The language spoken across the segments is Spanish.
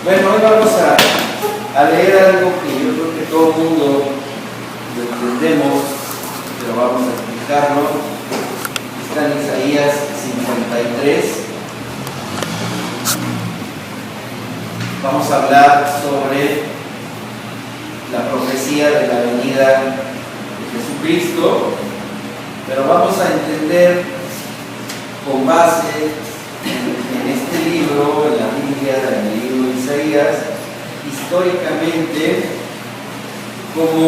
Bueno, hoy vamos a leer algo que yo creo que todo el mundo lo entendemos, pero vamos a explicarlo. Está en Isaías 53. Vamos a hablar sobre la profecía de la venida de Jesucristo, pero vamos a entender con base en este libro, en la Biblia, en el libro de Isaías, históricamente, como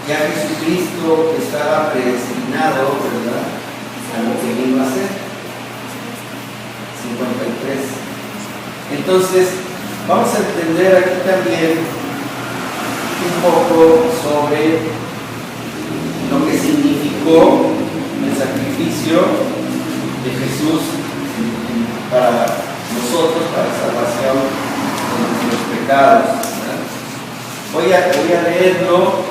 ya Jesucristo estaba predestinado, ¿verdad?, a lo que vino a ser. 53. Entonces, vamos a entender aquí también un poco sobre lo que significó el sacrificio de Jesús para nosotros, para la salvación de nuestros pecados, ¿verdad? Voy a leerlo,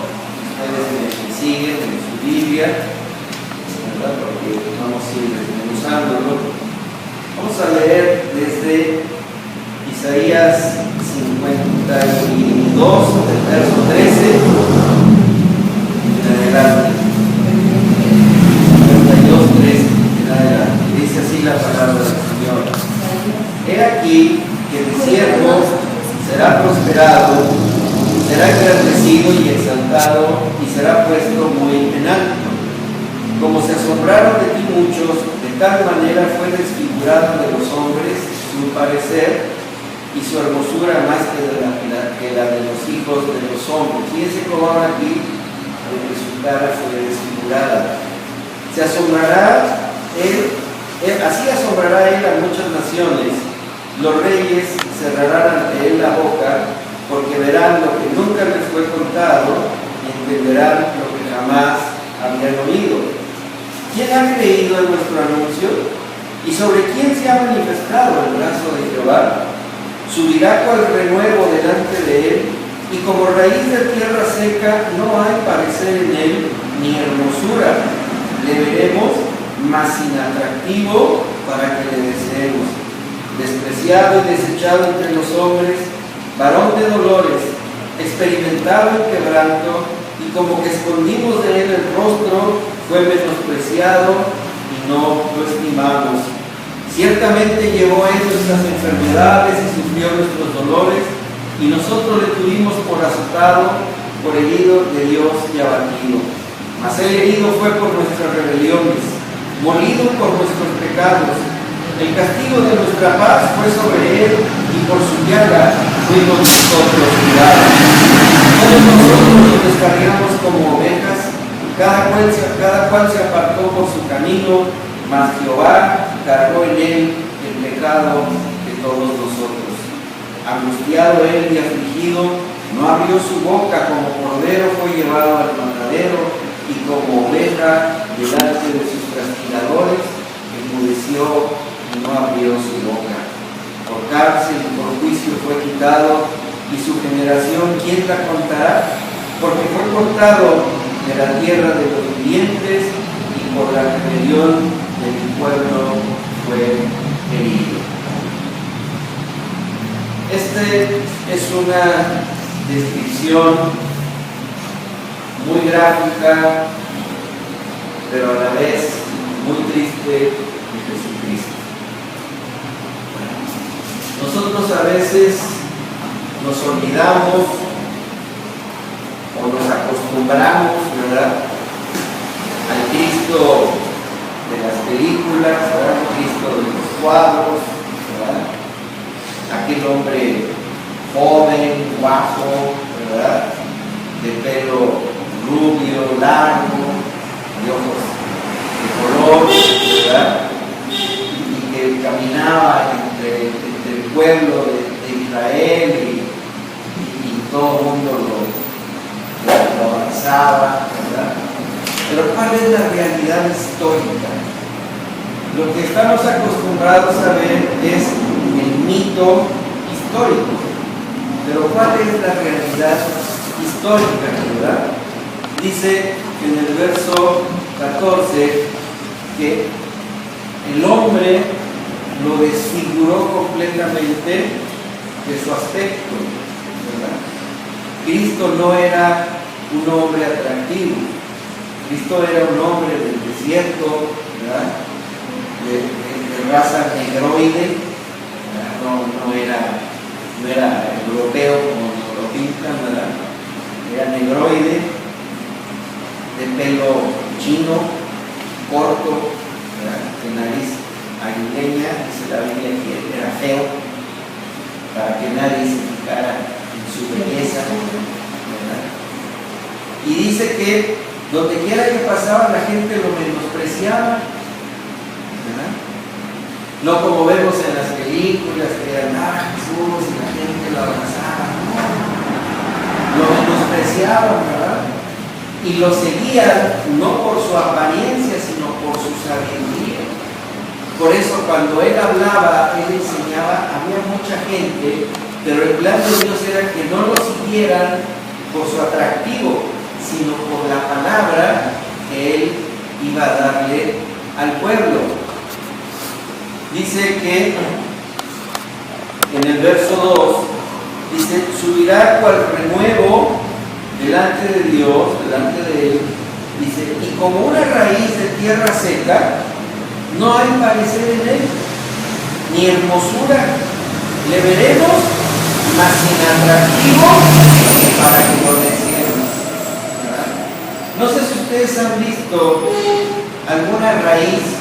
ustedes me siguen en su Biblia, ¿verdad?, porque vamos a ir desmenuzándolo. Vamos a leer desde Isaías 52, del verso 13 en adelante. 52, 13 en adelante. Dice así la palabra del Señor: He aquí que mi siervo será prosperado, será engrandecido y exaltado, y será puesto muy en alto. Como se asombraron de ti muchos, de tal manera fue desfigurado de los hombres su parecer y su hermosura más que la de los hijos de los hombres. Fíjense cómo ahora aquí, porque su cara fue desfigurada. Se asombrará él, así asombrará él a muchas naciones. Los reyes cerrarán ante él la boca, porque verán lo que nunca les fue contado y entenderán lo que jamás habían oído. ¿Quién ha creído en nuestro anuncio? ¿Y sobre quién se ha manifestado el brazo de Jehová? Subirá cual renuevo delante de él, y como raíz de tierra seca no hay parecer en él, ni hermosura. Le veremos, mas inatractivo para que le deseemos. Despreciado y desechado entre los hombres, varón de dolores, experimentado en quebranto, y como que escondimos de él el rostro, fue menospreciado y no lo estimamos. Ciertamente llevó él nuestras enfermedades y sufrió nuestros dolores, y nosotros le tuvimos por azotado, por herido de Dios y abatido. Mas él herido fue por nuestras rebeliones, molido por nuestros pecados. El castigo de nuestra paz fue sobre él, y por su llaga fuimos nosotros curados. Todos nosotros nos descarriamos como ovejas, cada cual se apartó por su camino, mas Jehová cargó en él el pecado de todos nosotros. Angustiado él y afligido, no abrió su boca, como cordero fue llevado al matadero, y como oveja delante de sus castigadores, enmudeció y no abrió su boca. Por cárcel y por juicio fue quitado, y su generación, ¿quién la contará? Porque fue cortado de la tierra de los vivientes, y por la rebelión de mi pueblo fue herido. Este es una descripción muy gráfica, pero a la vez muy triste de Jesucristo. Nosotros a veces nos olvidamos o nos acostumbramos, ¿verdad?, al Cristo de las películas, ¿verdad?, Cristo de los cuadros, ¿verdad?, aquel hombre joven, guapo, ¿verdad?, de pelo rubio, largo, de ojos de color, ¿verdad?, y que caminaba entre el pueblo de Israel, y todo el mundo lo abrazaba, ¿verdad? Pero ¿cuál es la realidad histórica? Lo que estamos acostumbrados a ver es el mito histórico, pero ¿cuál es la realidad histórica, verdad? Dice en el verso 14 que el hombre lo desfiguró completamente de su aspecto, ¿verdad? Cristo no era un hombre atractivo. Cristo era un hombre del desierto, ¿verdad? De raza negroide, no era europeo como nos lo pintan, ¿verdad? Era negroide, de pelo chino, corto, ¿verdad? De nariz aguileña, dice la Biblia que era feo, para que nadie se fijara en su belleza, ¿verdad? Y dice que donde quiera que pasaba la gente lo menospreciaba, ¿verdad? No como vemos en las películas que eran Jesús y la gente lo abrazaba, no, lo menospreciaban, ¿verdad? Y lo seguían no por su apariencia, sino por su sabiduría. Por eso cuando él hablaba, él enseñaba, había mucha gente, pero el plan de Dios era que no lo siguieran por su atractivo, sino por la palabra que él iba a darle al pueblo. Dice que en el verso 2, dice, subirá cual renuevo delante de Dios, delante de él, dice, y como una raíz de tierra seca, no hay parecer en él, ni hermosura. Le veremos, mas sin atractivo para que lo deseemos. No sé si ustedes han visto alguna raíz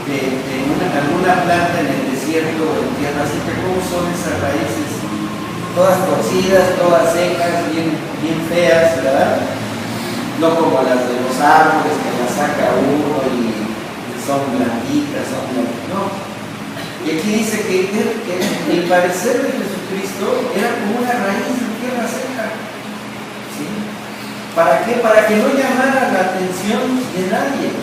de alguna planta en el desierto o en tierra seca. ¿Cómo son esas raíces? Todas torcidas, todas secas, bien feas, ¿verdad? No como las de los árboles que las saca uno y son blanditas, no. Y aquí dice que el parecer de Jesucristo era como una raíz de tierra seca. ¿Sí? ¿Para qué? Para que no llamara la atención de nadie,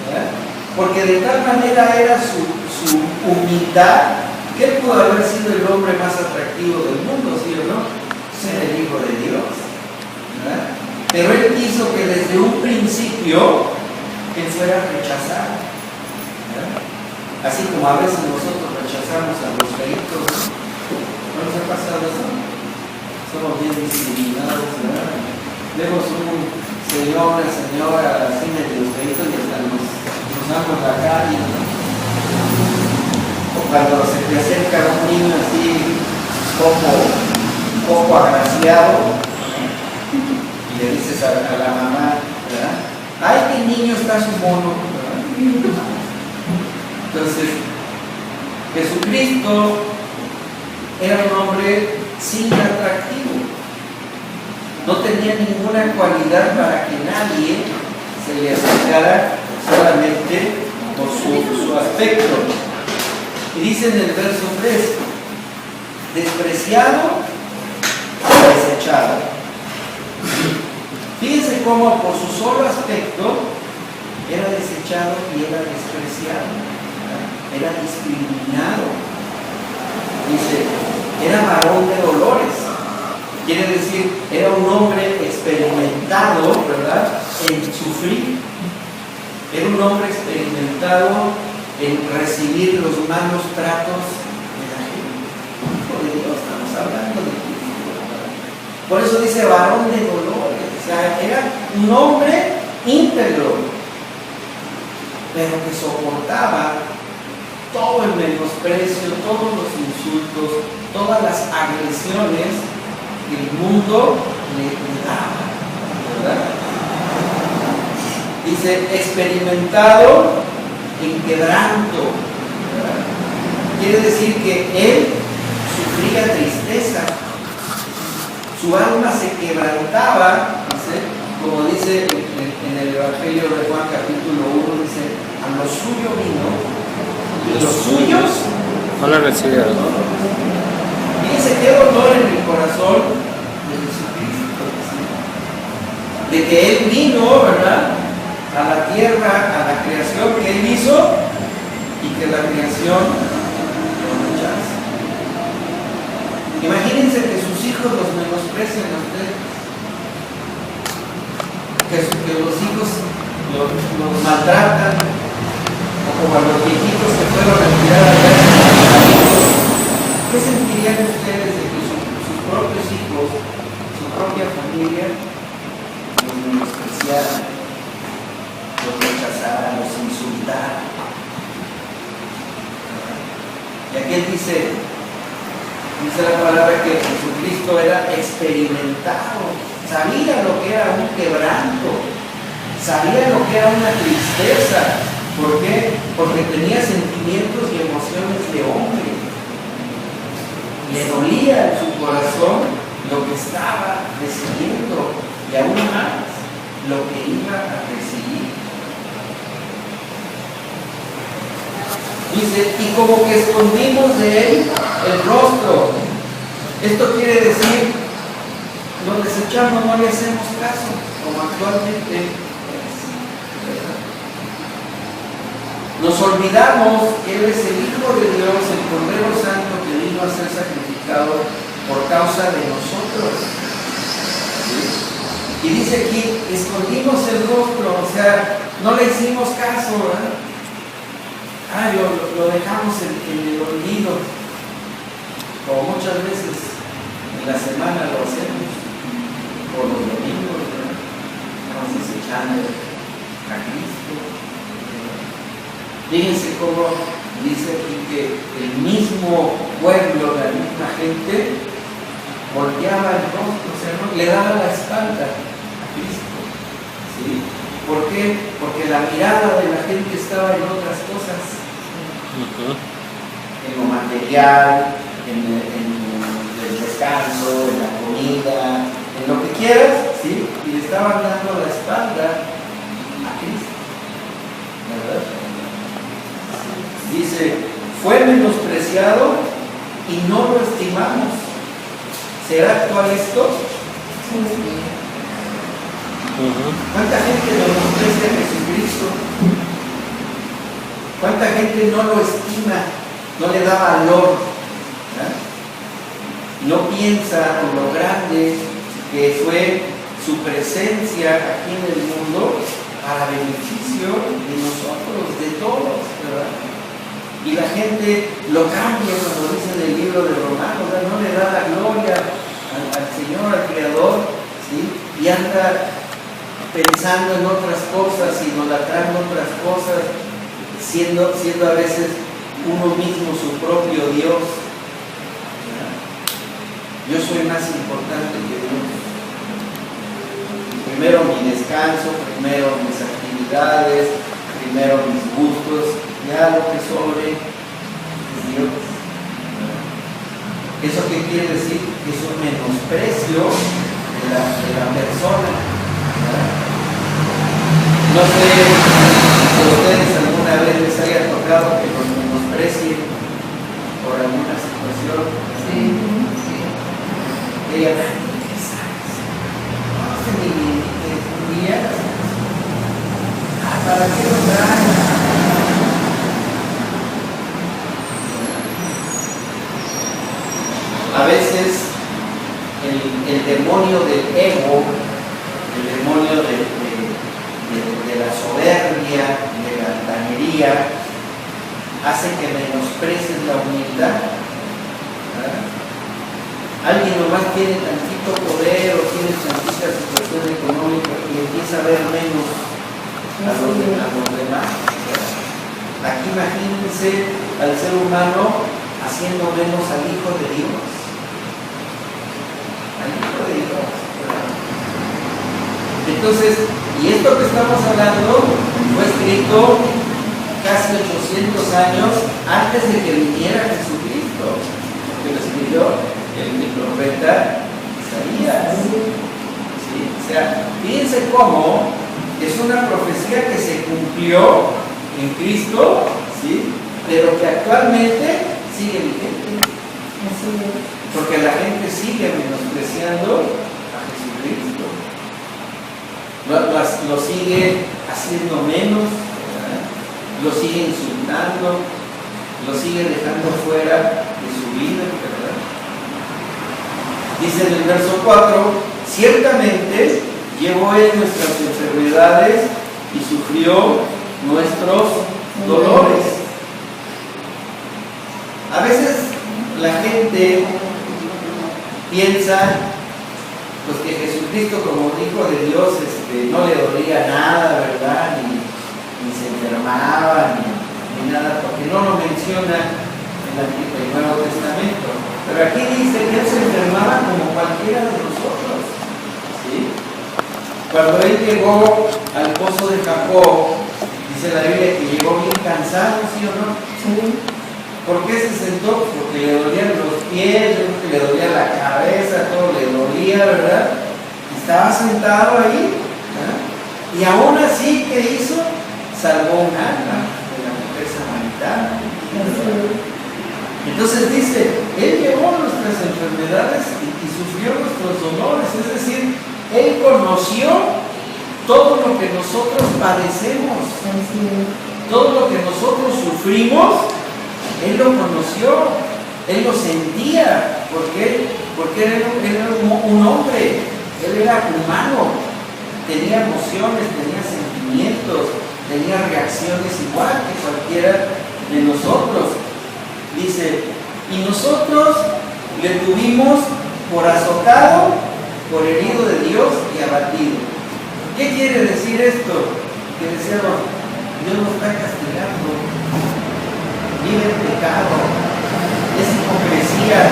¿verdad? Porque de tal manera era su humildad que él pudo haber sido el hombre más atractivo del mundo, ¿sí o no? Ser el Hijo de Dios, ¿verdad? Pero él quiso que desde un principio él fuera rechazado, ¿verdad? Así como a veces nosotros rechazamos a los feitos, ¿no nos ha pasado eso? Somos bien discriminados, ¿verdad? Vemos un señor, una señora así medio feitos y hasta nos cruzamos la calle, ¿no? O cuando se te acerca un niño así poco agraciado y le dices a la mamá, ¿verdad? ¡Ay, qué niño está su mono! ¿Verdad? Entonces, Jesucristo era un hombre sin atractivo. No tenía ninguna cualidad para que nadie se le acercara solamente por su aspecto. Y dice en el verso 3, despreciado o desechado. Fíjense cómo por su solo aspecto era desechado y era despreciado, era discriminado. Dice, era varón de dolores. Quiere decir, era un hombre experimentado, ¿verdad?, en sufrir. Era un hombre experimentado en recibir los malos tratos de la gente. Hijo de Dios, estamos hablando de Cristo, ¿verdad? Por eso dice varón de dolores. O sea, era un hombre íntegro, pero que soportaba todo el menosprecio, todos los insultos, todas las agresiones que el mundo le daba, ¿verdad? Dice, experimentado en quebranto, ¿verdad? Quiere decir que él sufría tristeza, su alma se quebrantaba, como dice en el Evangelio de Juan capítulo 1, dice, a lo suyo vino y los suyos no lo recibieron. Fíjense qué dolor en el corazón de Jesucristo, ¿sí? De que él vino, ¿verdad?, a la tierra, a la creación que él hizo y que la creación lo rechaza. Imagínense que sus hijos los menosprecian a ustedes, que los hijos los maltratan, o como a los viejitos que fueron a tirar allá. ¿Qué sentirían ustedes hijos, su propia familia, los menospreciaran, los rechazaran, los insultaran. Y aquí él dice la palabra que Jesucristo era experimentado, sabía lo que era un quebranto, sabía lo que era una tristeza. ¿Por qué? Porque tenía sentimientos y emociones de hombre. Le dolía en su corazón lo que estaba recibiendo y aún más lo que iba a recibir. Dice, y como que escondimos de él el rostro. Esto quiere decir, lo desechamos, no le hacemos caso, como actualmente es. Nos olvidamos que Él es el Hijo de Dios, el Cordero Santo que vino a ser sacrificado por causa de nosotros. ¿Sí? Y dice aquí, escondimos el rostro, o sea, no le hicimos caso, ¿verdad? Lo dejamos en el olvido, como muchas veces en la semana lo hacemos, o los domingos, ¿verdad? Estamos desechando a Cristo. Fíjense cómo dice aquí que el mismo pueblo, la misma gente, volteaba el rostro, o sea, no le daba la espalda a Cristo. ¿Sí? ¿Por qué? Porque la mirada de la gente estaba en otras cosas. En lo material, en el descanso, en la comida, en lo que quieras, ¿sí? Y le estaban dando la espalda a Cristo, ¿verdad? Dice, fue menospreciado y no lo estimamos. ¿Será actual esto? ¿Cuánta gente menosprecia a Jesucristo? ¿Cuánta gente no lo estima, no le da valor? No piensa en lo grande que fue su presencia aquí en el mundo para beneficio de nosotros, de todos, ¿verdad? Y la gente lo cambia cuando dice en el libro de Romanos, no le da la gloria al Señor, al Creador, ¿sí? Y anda pensando en otras cosas, idolatrando otras cosas, siendo a veces uno mismo su propio Dios. Yo soy más importante que Dios. Primero mi descanso, primero mis actividades, primero mis gustos, ya lo que sobre es Dios. ¿Eso qué quiere decir? Que es un menosprecio de la persona. No sé si a ustedes alguna vez les haya tocado que los menosprecien por alguna situación. Sí. Que digan, ¿qué sabes? No sé ni idea. ¿Para qué lo traen? A veces el demonio del ego, el demonio de la soberbia, de la altanería, hace que menosprecies la humildad. ¿Verdad? Alguien nomás tiene tantito poder o tiene tantita situación económica y empieza a ver menos a los demás. ¿Verdad? Aquí imagínense al ser humano haciendo menos al Hijo de Dios. Al Hijo de Dios. ¿Verdad? Entonces, y esto que estamos hablando fue escrito casi 800 años antes de que viniera Jesucristo, que lo escribió el profeta Isaías. ¿Sí? O sea, fíjense cómo es una profecía que se cumplió en Cristo, ¿sí? Pero que actualmente sigue vigente. Porque la gente sigue menospreciando a Jesucristo. Lo sigue haciendo menos, ¿verdad? Lo sigue insultando, lo sigue dejando fuera de su vida, ¿verdad? Dice en el verso 4, ciertamente llevó él nuestras enfermedades y sufrió nuestros dolores. A veces la gente piensa pues que Jesucristo como Hijo de Dios no le dolía nada, ¿verdad? Ni se enfermaba, ni nada, porque no lo menciona en el Nuevo Testamento. Pero aquí dice que él se enfermaba como cualquiera de nosotros, ¿sí? Cuando él llegó al pozo de Jacob, dice la Biblia que llegó bien cansado, ¿sí o no? Sí. ¿Por qué se sentó? Porque le dolían los pies, yo creo que le dolía la cabeza, todo le dolía, ¿verdad? Estaba sentado ahí, ¿verdad? Y aún así, ¿qué hizo? Salvó un alma de la mujer samaritana. Entonces dice, Él llevó nuestras enfermedades y sufrió nuestros dolores, es decir, Él conoció todo lo que nosotros padecemos, todo lo que nosotros sufrimos. Él lo conoció, Él lo sentía, porque él era un hombre, Él era humano, tenía emociones, tenía sentimientos, tenía reacciones igual que cualquiera de nosotros. Dice, y nosotros le tuvimos por azotado, por herido de Dios y abatido. ¿Qué quiere decir esto? Que decía, Dios nos está castigando. Vive el pecado, es hipocresía.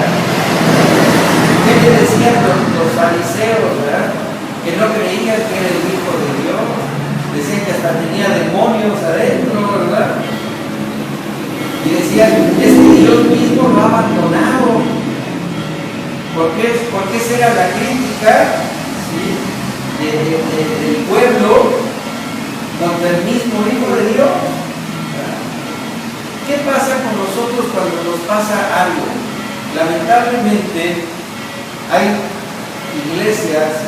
¿Qué le decían los fariseos, verdad? Que no creían que era el Hijo de Dios. Decían que hasta tenía demonios adentro, ¿verdad? Y decían, es que Dios mismo lo ha abandonado. ¿Por qué será la crítica, ¿sí?, del pueblo contra el mismo Hijo de Dios? ¿Qué pasa con nosotros cuando nos pasa algo? Lamentablemente hay iglesias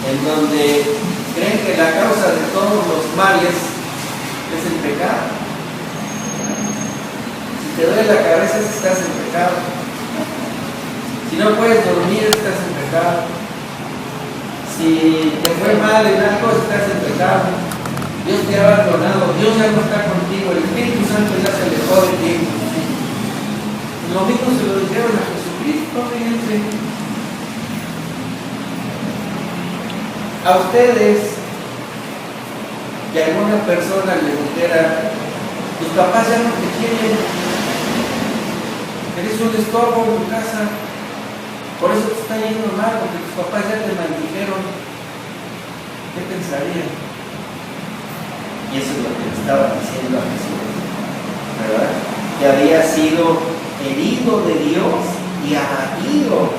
en donde creen que la causa de todos los males es el pecado. Si te duele la cabeza, estás en pecado. Si no puedes dormir, estás en pecado. Si te fue mal en algo, estás en pecado. Dios te ha abandonado, Dios ya no está contigo, el Espíritu Santo ya se alejó de ti. Lo mismo se lo dijeron a Jesucristo, fíjense. A ustedes, que alguna persona les dijera, tus papás ya no te quieren, eres un estorbo en tu casa, por eso te está yendo mal, porque tus papás ya te maldijeron. ¿Qué pensarían? Y eso es lo que le estaba diciendo a Jesús, ¿verdad? Que había sido herido de Dios y abatido,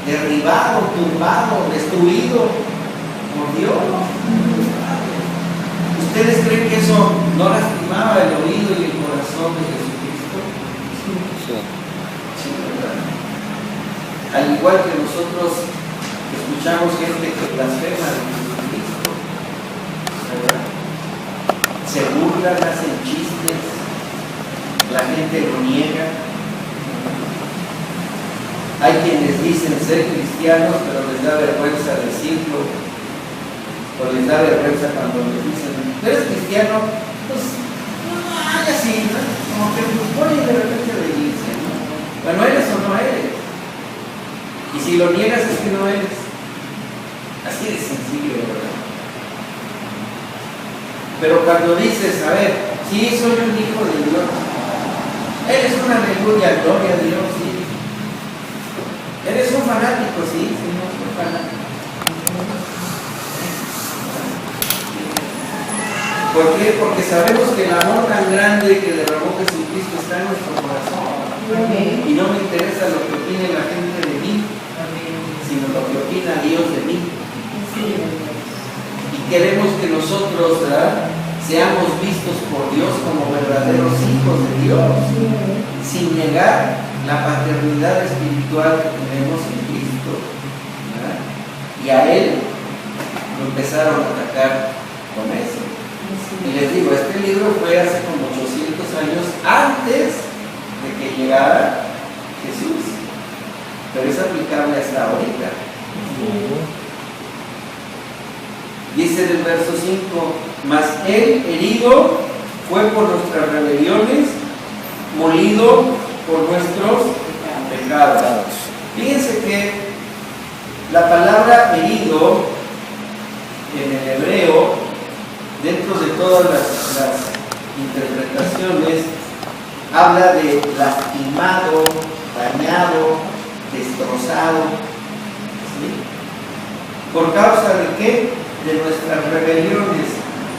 derribado, tumbado, destruido por Dios. ¿Ustedes creen que eso no lastimaba el oído y el corazón de Jesucristo? Sí, ¿verdad? Al igual que nosotros escuchamos gente que blasfema de Jesucristo, ¿verdad? Se burlan, hacen chistes, la gente lo niega. Hay quienes dicen ser cristianos, pero les da vergüenza decirlo, o les da vergüenza cuando les dicen, ¿eres cristiano? Pues, así, ¿no? Como que nos ponen de repente a la iglesia, ¿no? Bueno, ¿eres o no eres? Y si lo niegas es que no eres. Así de sencillo, ¿verdad? Pero cuando dices, a ver, sí, soy un hijo de Dios, eres una aleluya, gloria a Dios, sí. Eres un fanático, sí, no soy fanático. ¿Por qué? Porque sabemos que el amor tan grande que derramó Jesucristo está en nuestro corazón. Amén. Y no me interesa lo que opine la gente de mí, sino lo que opina Dios de mí. Sí. Y queremos que nosotros, ¿verdad?, seamos vistos por Dios como verdaderos hijos de Dios, sin negar la paternidad espiritual que tenemos en Cristo, ¿verdad? Y a Él lo empezaron a atacar con eso. Y les digo, este libro fue hace como 800 años antes de que llegara Jesús, pero es aplicable hasta ahorita. Dice en el verso 5, mas Él herido fue por nuestras rebeliones, molido por nuestros pecados. Fíjense que La palabra herido en el hebreo, dentro de todas las interpretaciones, habla de lastimado, dañado, destrozado. ¿Sí? ¿Por causa de qué? De nuestras rebeliones.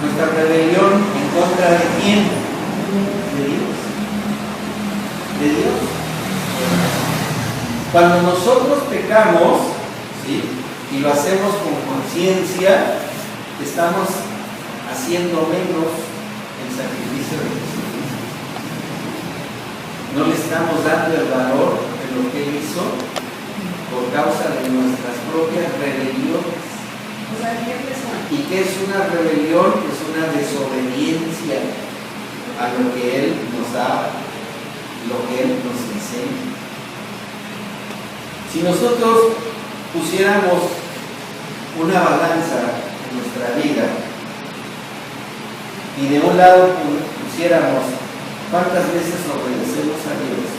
Nuestra rebelión en contra de quién? De Dios. De Dios. Cuando nosotros pecamos, ¿sí?, y lo hacemos con conciencia, estamos haciendo menos el sacrificio de Jesucristo. No le estamos dando el valor de lo que Él hizo por causa de nuestras propias rebeliones. ¿Y qué es una rebelión? Es una desobediencia a lo que Él nos da, lo que Él nos enseña. Si nosotros pusiéramos una balanza en nuestra vida y de un lado pusiéramos cuántas veces obedecemos a Dios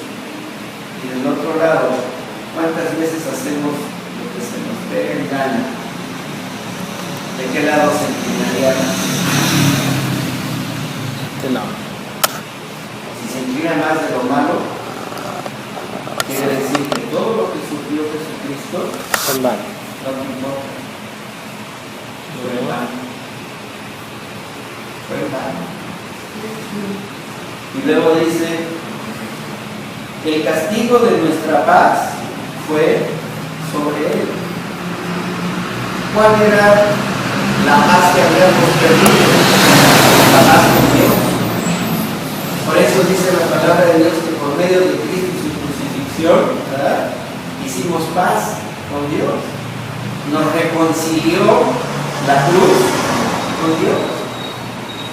y del otro lado cuántas veces hacemos lo que se nos pega en gana, ¿de qué lado se inclinaría? Si se inclina más de lo malo, quiere decir que todo lo que sufrió Jesucristo En vano. no te importa. Fue en vano. Fue en vano. Y luego dice, el castigo de nuestra paz fue sobre Él. ¿Cuál era la paz que habíamos perdido? La paz con Dios. Por eso dice la palabra de Dios que por medio de Cristo y su crucifixión, ¿verdad?, hicimos paz con Dios. Nos reconcilió la cruz con Dios.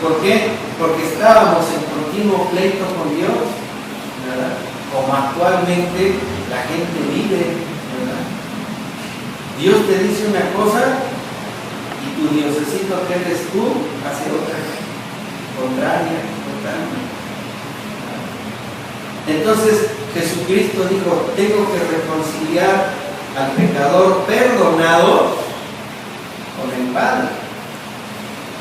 ¿Por qué? Porque estábamos en continuo pleito con Dios, ¿verdad?, como actualmente la gente vive, ¿verdad? Dios te dice una cosa y tu diosecito que eres tú hace otra, contraria, totalmente. Entonces Jesucristo dijo, tengo que reconciliar al pecador perdonado con el Padre,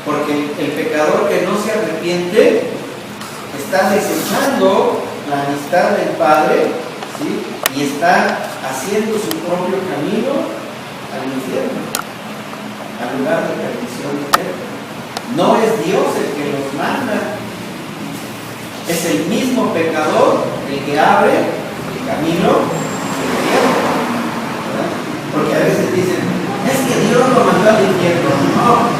porque el pecador que no se arrepiente está desechando la amistad del Padre, ¿sí?, y está haciendo su propio camino al infierno, al lugar de perdición eterna. No es Dios el que los manda, es el mismo pecador el que abre el camino al infierno, ¿verdad? Porque a veces dicen, es que Dios lo mandó al infierno. No,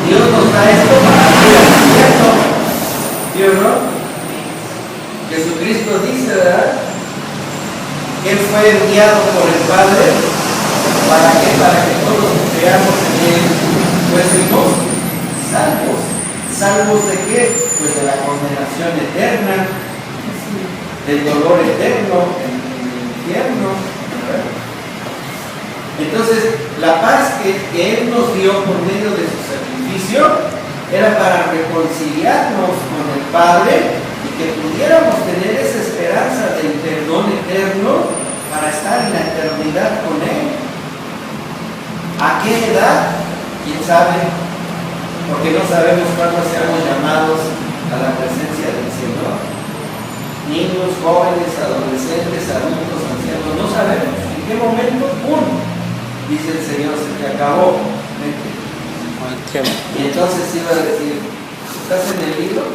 Dios nos da esto para ir al infierno. ¿Sí o no? Jesucristo dice, ¿verdad?, que Él fue enviado por el Padre para que todos los que creamos en Él fuésemos salvos. ¿Salvos de qué? Pues de la condenación eterna, del dolor eterno en el infierno, ¿verdad? Entonces, la paz que Él nos dio por medio de su sacrificio era para reconciliarnos con el Padre y que pudiéramos tener esa esperanza del perdón eterno para estar en la eternidad con Él. ¿A qué edad? ¿Quién sabe? Porque no sabemos cuándo seamos llamados a la presencia del Señor. Niños, jóvenes, adolescentes, adultos, ancianos, no sabemos en qué momento, ¡pum!, dice el Señor, se te acabó. Vete. Y entonces iba a decir, ¿estás en el libro?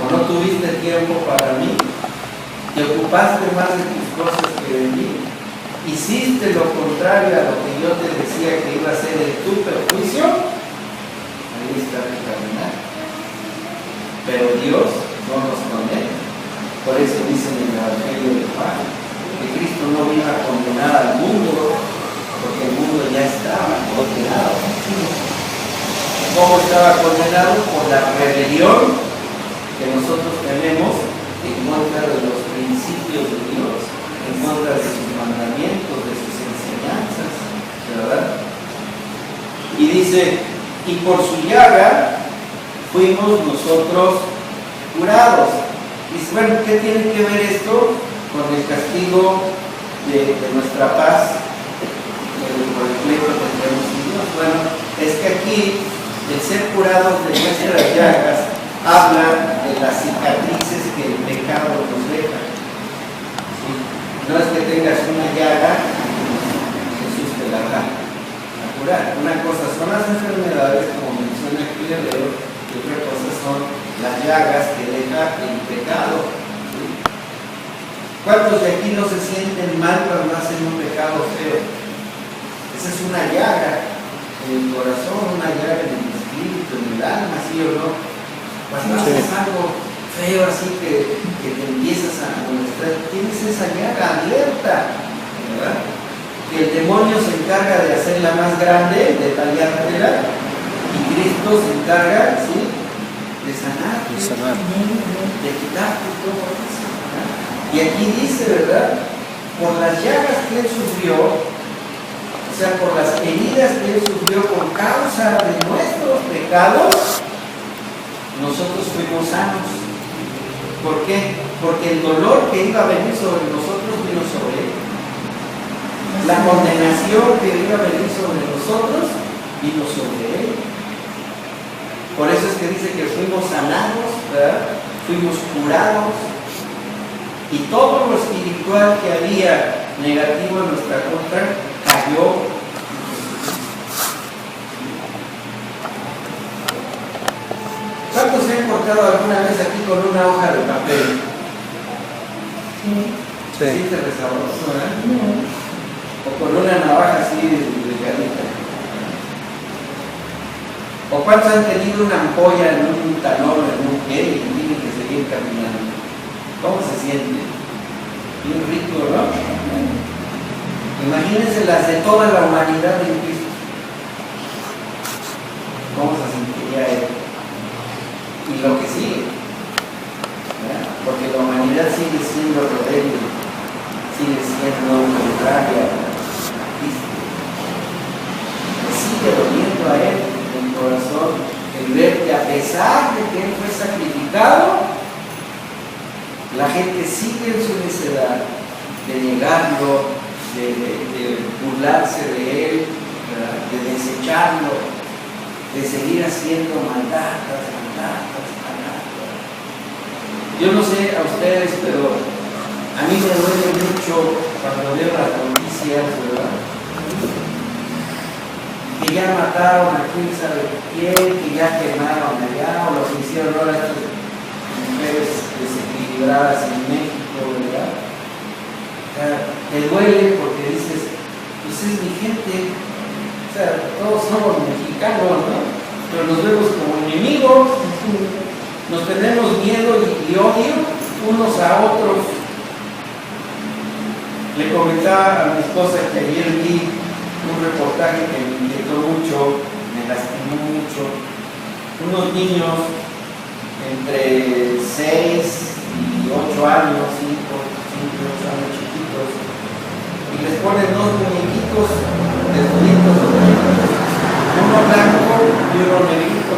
¿O no tuviste tiempo para mí? ¿Te ocupaste más de tus cosas que de mí? ¿Hiciste lo contrario a lo que yo te decía que iba a ser en tu perjuicio? Ahí está el caminar. Pero Dios no nos condena. Por eso dice en el Evangelio de Juan que Cristo no vino a condenar al mundo, porque el mundo ya estaba condenado. ¿Cómo estaba condenado? Por la rebelión que nosotros tenemos en contra de los principios de Dios, en contra de sus mandamientos, de sus enseñanzas, ¿verdad? Y dice, y por su llaga fuimos nosotros curados. Dice, bueno, ¿qué tiene que ver esto con el castigo de nuestra paz por el pleito que tenemos con Dios. Bueno, es que aquí el ser curados de nuestras llagas habla de las cicatrices que el pecado nos deja. ¿Sí? No es que tengas una llaga, Jesús te la va a curar. Una cosa son las enfermedades, como menciona aquí Leo, y otra cosa son las llagas que deja el pecado. ¿Sí? ¿Cuántos de aquí no se sienten mal cuando hacen un pecado feo? Esa es una llaga en el corazón, una llaga en el espíritu, en el alma, ¿sí o no? Cuando haces algo feo así que te empiezas a molestar, tienes esa llaga abierta, ¿verdad? Que el demonio se encarga de hacerla más grande, de tallártela, y Cristo se encarga, ¿sí?, de sanarte, de quitarte todo eso, ¿verdad? Y aquí dice, ¿verdad?, por las llagas que él sufrió, o sea, por las heridas que él sufrió por causa de nuestros pecados, nosotros fuimos sanos. ¿Por qué? Porque el dolor que iba a venir sobre nosotros vino sobre él. La condenación que iba a venir sobre nosotros vino sobre él. Por eso es que dice que fuimos sanados, ¿verdad? Fuimos curados. Y todo lo espiritual que había negativo en nuestra contra cayó. ¿Cuántos se han cortado alguna vez aquí con una hoja de papel? Sí. ¿Sí te resabroso, ¿verdad? O con una navaja así delgadita. ¿O cuántos han tenido una ampolla en un talón, en un pie y tienen que seguir caminando? ¿Cómo se siente? Bien rico, ¿no? Imagínense las de toda la humanidad en Cristo. ¿Cómo se sentiría él? Y lo que sigue, ¿verdad? Porque la humanidad sigue siendo rebelde, sigue siendo contraria a Cristo. Le sigue doliendo a él en el corazón el ver que a pesar de que él fue sacrificado, la gente sigue en su necedad de negarlo, de burlarse de él, ¿verdad?, de desecharlo, de seguir haciendo maldad tras maldad tras maldad. Yo no sé a ustedes, pero a mí me duele mucho cuando veo las noticias, ¿verdad?, que ya mataron a quién sabe quién, que ya quemaron allá, o lo que hicieron ahora estas mujeres desequilibradas en México, ¿verdad? Te duele porque dices, pues es mi gente. O sea, todos somos mexicanos, ¿no? Pero nos vemos como enemigos, nos tenemos miedo y odio unos a otros. Le comentaba a mi esposa que ayer vi un reportaje que me inquietó mucho, me lastimó mucho. Unos niños entre 6 y 8 años, 5 y 8 años chiquitos, y les ponen 2 muñequitos desnuditos, uno blanco y uno negrito,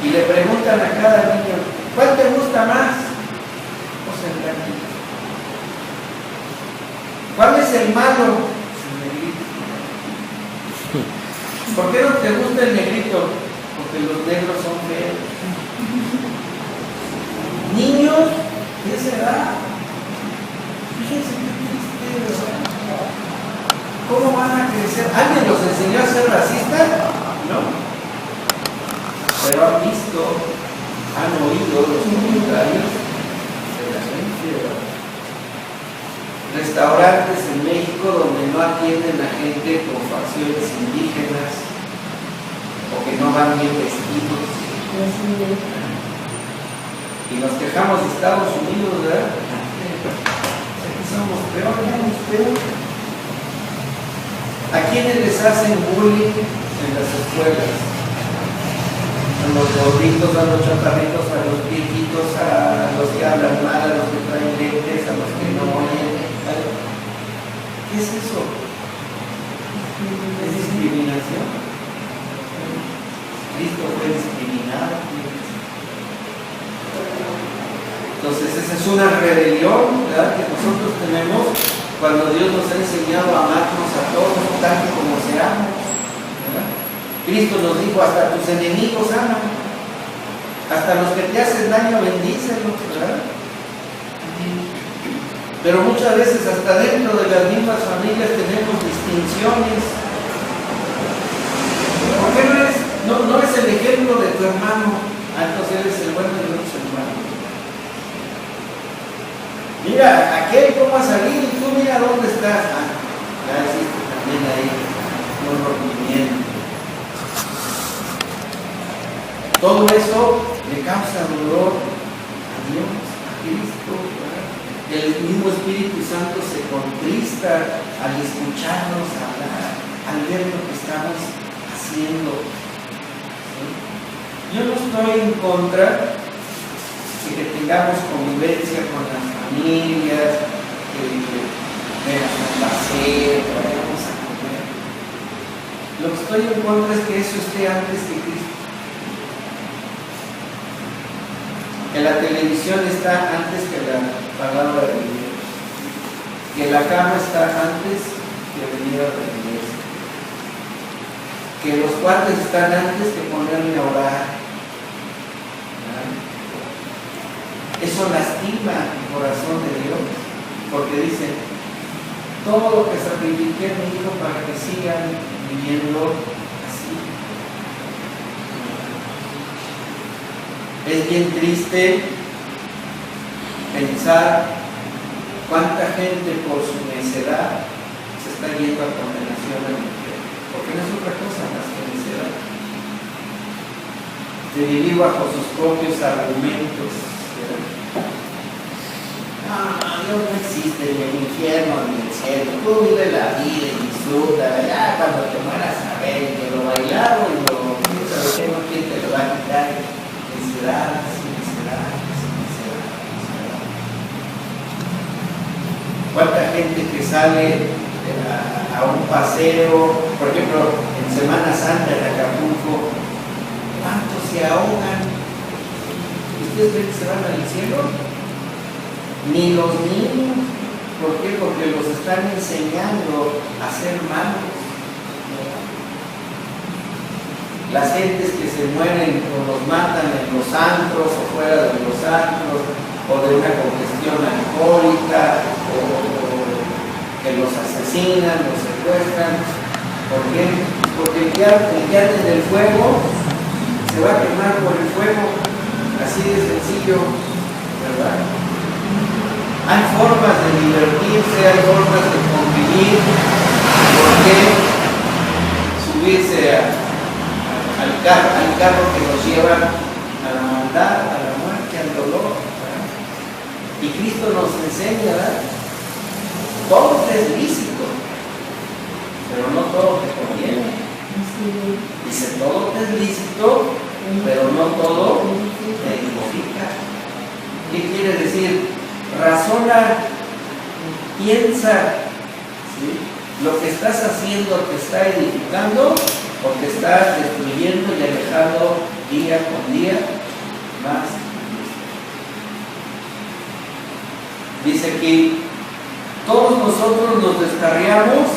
y le preguntan a cada niño, ¿cuál te gusta más? Pues el blanquito. ¿Cuál es el malo? El negrito. ¿Por qué no te gusta el negrito? Porque los negros son feos. Niños de esa edad, fíjense qué triste, ¿verdad? ¿Cómo van a crecer? ¿Alguien los enseñó a ser racistas? No. Pero han visto, han oído los comentarios de la gente, ¿verdad? Restaurantes en México donde no atienden a gente con facciones indígenas o que no van bien vestidos. Y nos quejamos de Estados Unidos, ¿verdad? Aquí somos peores. ¿A quiénes les hacen bullying en las escuelas? A los gorditos, a los chaparritos, a los viejitos, a los que hablan mal, a los que traen lentes, a los que no oyen. ¿Qué es eso? ¿Es discriminación? Cristo fue discriminado. Entonces esa es una rebelión, ¿verdad?, que nosotros tenemos cuando Dios nos ha enseñado a amarnos a todos tal y como seamos, ¿verdad? Cristo nos dijo, hasta tus enemigos ama, hasta los que te hacen daño bendícelos, ¿verdad? Pero muchas veces hasta dentro de las mismas familias tenemos distinciones. ¿Por qué no eres el ejemplo de tu hermano? Entonces eres el bueno de otros hermanos. Mira, aquel cómo ha salido y tú mira dónde estás. Ya existe también ahí un rompimiento. Todo eso le causa dolor a Dios, a Cristo, ¿verdad? El mismo Espíritu Santo se contrista al escucharnos hablar, al ver lo que estamos haciendo. ¿Sí? Yo no estoy en contra de que tengamos convivencia con las familias, que veamos un paseo, que vayamos a comer. Lo que estoy en contra es que eso esté antes que Cristo. Que la televisión está antes que la palabra de Dios. Que la cama está antes que venir a la iglesia. Que los cuates están antes que ponerme a orar. Eso lastima el corazón de Dios, porque dice, todo lo que sacrifiqué a mi hijo para que sigan viviendo así. Es bien triste pensar cuánta gente por su necedad se está yendo a condenación al infierno, porque no es otra cosa más que necedad. De vivir bajo sus propios argumentos. Dios no existe, ni el infierno ni el cielo. Tú vive la vida y disfruta. Ya cuando te mueras a ver, que lo bailado y lo piensas de quién te lo va a quitar. Necedad. ¿Cuánta gente que sale a un paseo, por ejemplo, en Semana Santa en Acapulco, cuántos se ahogan? ¿Ustedes creen que se van al cielo? Ni los niños. ¿Por qué? Porque los están enseñando a ser malos. Las gentes que se mueren o los matan en los antros o fuera de los antros, o de una congestión alcohólica, o que los asesinan, los secuestran. ¿Por qué? Porque el que ande en el fuego se va a quemar por el fuego. Así de sencillo, ¿verdad? Hay formas de divertirse, hay formas de convivir. ¿Por qué subirse al carro que nos lleva a la maldad, a la muerte, al dolor? ¿Verdad? Y Cristo nos enseña, ¿verdad? Todo es lícito, pero no todo te conviene. Dice, todo es lícito, pero no todo te edifica. ¿Qué quiere decir? Razona, piensa, ¿sí? ¿Lo que estás haciendo te está edificando o te está destruyendo y alejando día con día más? Dice aquí, todos nosotros nos descarriamos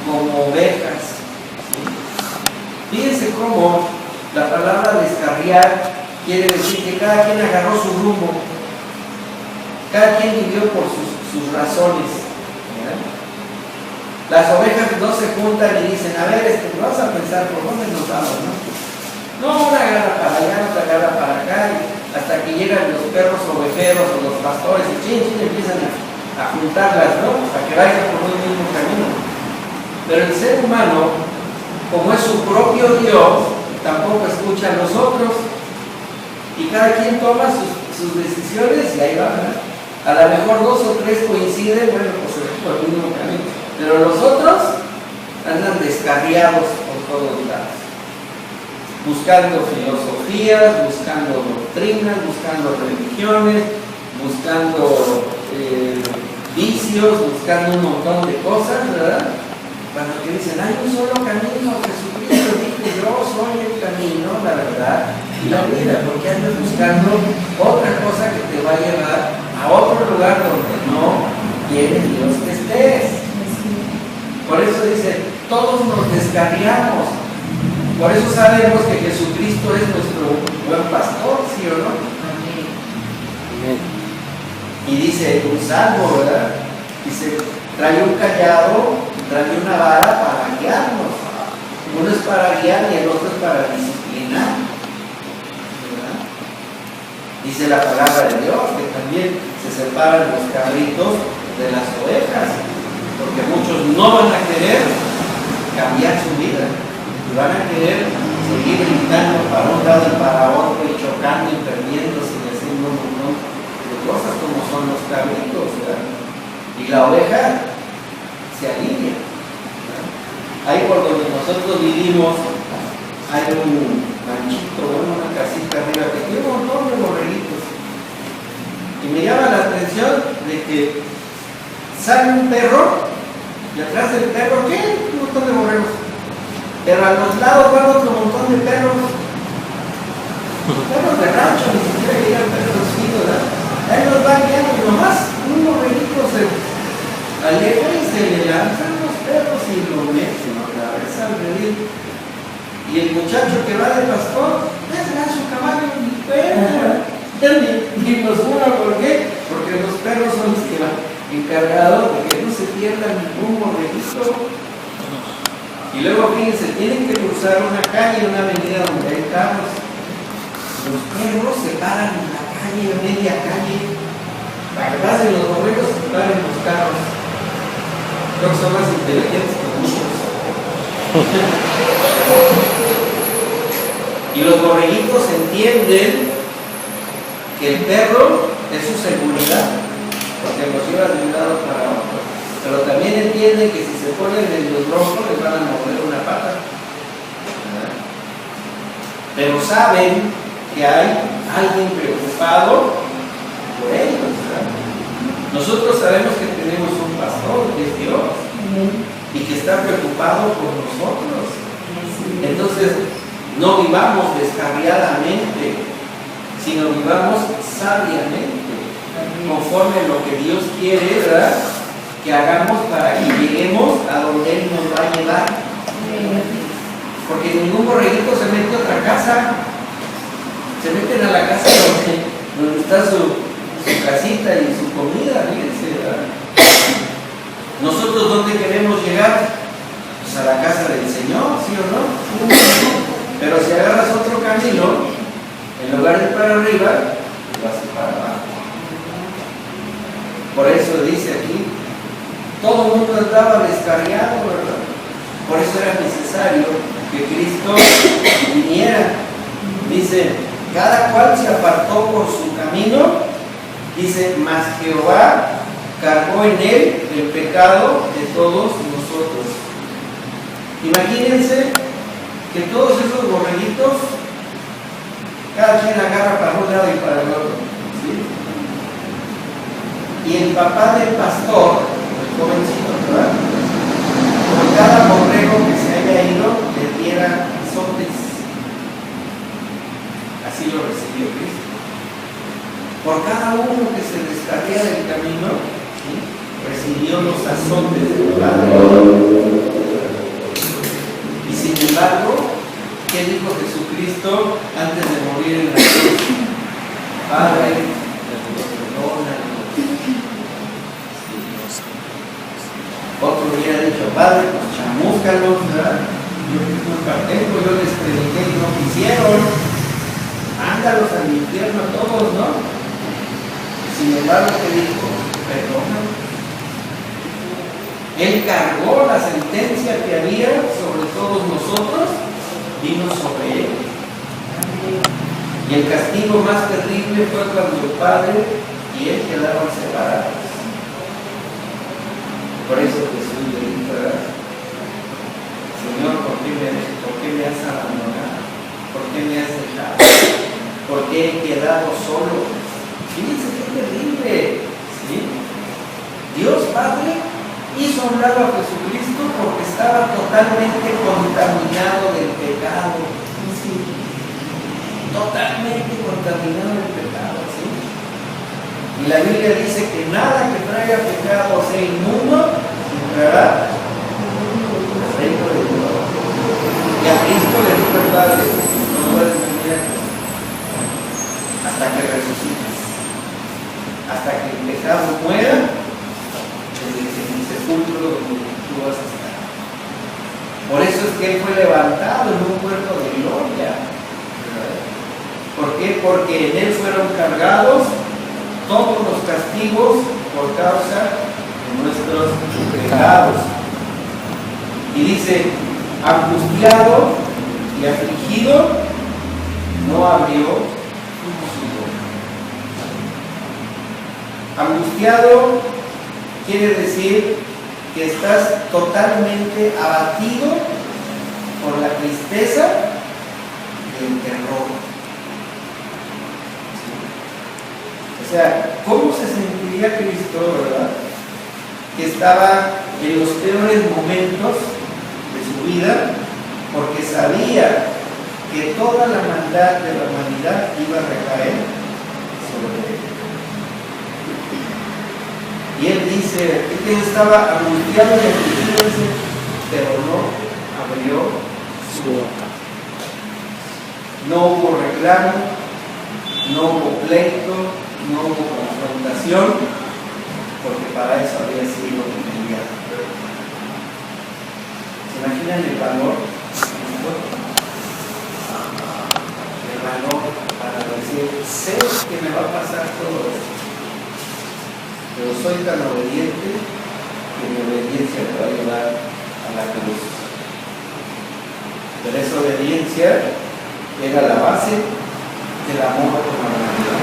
como ovejas, ¿sí? Fíjense cómo la palabra descarriar quiere decir que cada quien agarró su rumbo. Cada quien vivió por sus razones. ¿Verdad? Las ovejas no se juntan y dicen, a ver, vamos a pensar por dónde nos vamos, ¿no? No, una agarra para allá, otra agarra para acá, hasta que llegan los perros ovejeros o los pastores y empiezan a juntarlas, ¿no? Para que vayan por un mismo camino. Pero el ser humano, como es su propio Dios, tampoco escucha a los otros. Y cada quien toma sus decisiones y ahí va, ¿verdad? A lo mejor 2 o 3 coinciden, bueno, pues se ven por el mismo camino. Pero los otros andan descarriados por todos lados. Buscando filosofías, buscando doctrinas, buscando religiones, buscando vicios, buscando un montón de cosas, ¿verdad? Cuando que dicen, hay un solo camino, Jesucristo dijo, yo soy el camino, la verdad y la vida, porque andas buscando otra cosa que te va a llevar a otro lugar donde no quiere Dios que estés. Por eso dice, todos nos descarriamos. Por eso sabemos que Jesucristo es nuestro buen pastor, ¿sí o no? Y dice un salmo, ¿verdad? Dice, trae un callado, trae una vara para guiarnos. Uno es para guiar y el otro es para disciplinar, ¿verdad? Dice la palabra de Dios que también se separan los cabritos de las ovejas, porque muchos no van a querer cambiar su vida, y van a querer seguir gritando para un lado y para otro y chocando y perdiéndose y haciendo un montón de cosas como son los cabritos, ¿verdad? Y la oveja se alivia, ¿verdad? Ahí por donde nosotros vivimos hay un ranchito, una casita arriba que tiene un montón de borreguitos, y me llama la atención de que sale un perro y atrás del perro, ¿qué? Un montón de borregos. Pero a los lados van otro montón de perros. Perros de rancho, ni siquiera llegan perros finos, ¿verdad? Ahí los van guiando y nomás un borreguito se aleja y se le lanzan los perros y lo meten otra vez al redil. Y el muchacho que va de pastor, deja su caballo y perro. Y nos jura, ¿por qué? Porque los perros son los que van encargados de que no se pierda ningún borreguito. Y luego, fíjense, tienen que cruzar una calle, una avenida donde hay carros. Los perros se paran en la calle, media calle, para que pasen los borregos y se paren los carros. Creo que son más inteligentes que muchos. Y los borreguitos entienden que el perro es su seguridad, porque los lleva de un lado para otro. Pero también entienden que si se ponen en los broncos les van a morder una pata. ¿Verdad? Pero saben que hay alguien preocupado por ellos. ¿Verdad? Nosotros sabemos que tenemos un pastor, que es Dios, y que está preocupado por nosotros. Entonces, no vivamos descarriadamente, sino vivamos sabiamente, conforme a lo que Dios quiere, ¿verdad?, que hagamos para que lleguemos a donde Él nos va a llevar. Porque ningún borreguito se mete a otra casa, se meten a la casa donde está su casita y su comida, fíjense, ¿verdad? Nosotros, ¿dónde queremos llegar? Pues a la casa del Señor, ¿sí o no? Pero si agarras otro camino, en lugar de para arriba, vas para abajo. Por eso dice aquí, todo el mundo andaba descarriado, ¿verdad? Por eso era necesario que Cristo viniera. Dice, cada cual se apartó por su camino, dice, mas Jehová cargó en él el pecado de todos nosotros. Imagínense que todos esos borreguitos, cada quien agarra para un lado y para el otro, ¿sí? Y el papá del pastor, el jovencito, ¿verdad?, por cada borrego que se haya ido, le diera azotes. Así lo recibió Cristo. Por cada uno que se descarría del camino, ¿sí?, recibió los azotes del Padre. Y sin embargo, ¿qué dijo Jesucristo antes de morir en la cruz? Padre, perdónanos. Otro hubiera dicho, Padre, pues chamúscalos, ¿verdad? Yo que culpa tengo, yo les prediqué y no quisieron. Mándalos al infierno a todos, ¿no? Sin embargo, ¿qué dijo? Perdónanos. Él cargó la sentencia que había sobre todos nosotros, vino sobre él. Y el castigo más terrible fue cuando el Padre y él quedaron separados. Por eso Jesús le dijo, Señor, ¿por qué me has abandonado? ¿Por qué me has dejado? ¿Por qué he quedado solo? Fíjense qué terrible, ¿sí? Dios Padre hizo a un lado a Jesucristo porque estaba totalmente contaminado del pecado. ¿Sí? Totalmente contaminado del pecado, ¿sí? Y Y la Biblia dice que nada que traiga pecado o sea inmundo entrará al reino de Dios. Y a Cristo le dijo el Padre, no puedes venir hasta que resucites, hasta que el pecado muera en el sepulcro donde tú vas a estar. Por eso es que Él fue levantado en un cuerpo de gloria. ¿Por qué? Porque en Él fueron cargados todos los castigos por causa de nuestros pecados. Y dice, angustiado y afligido, no abrió su boca. Angustiado quiere decir que estás totalmente abatido por la tristeza y el terror. O sea, ¿cómo se sentiría Cristo, verdad? Que estaba en los peores momentos de su vida, porque sabía que toda la maldad de la humanidad iba a recaer sobre él. Y él dice que estaba angustiado y afligido, pero no abrió su boca. No hubo reclamo, no hubo pleito, no hubo confrontación, porque para eso había sido enviado. ¿Se imaginan el valor? El valor para decir, sé que me va a pasar todo esto, pero soy tan obediente que mi obediencia me va a llevar a la cruz. Pero esa obediencia era la base del amor por la humanidad.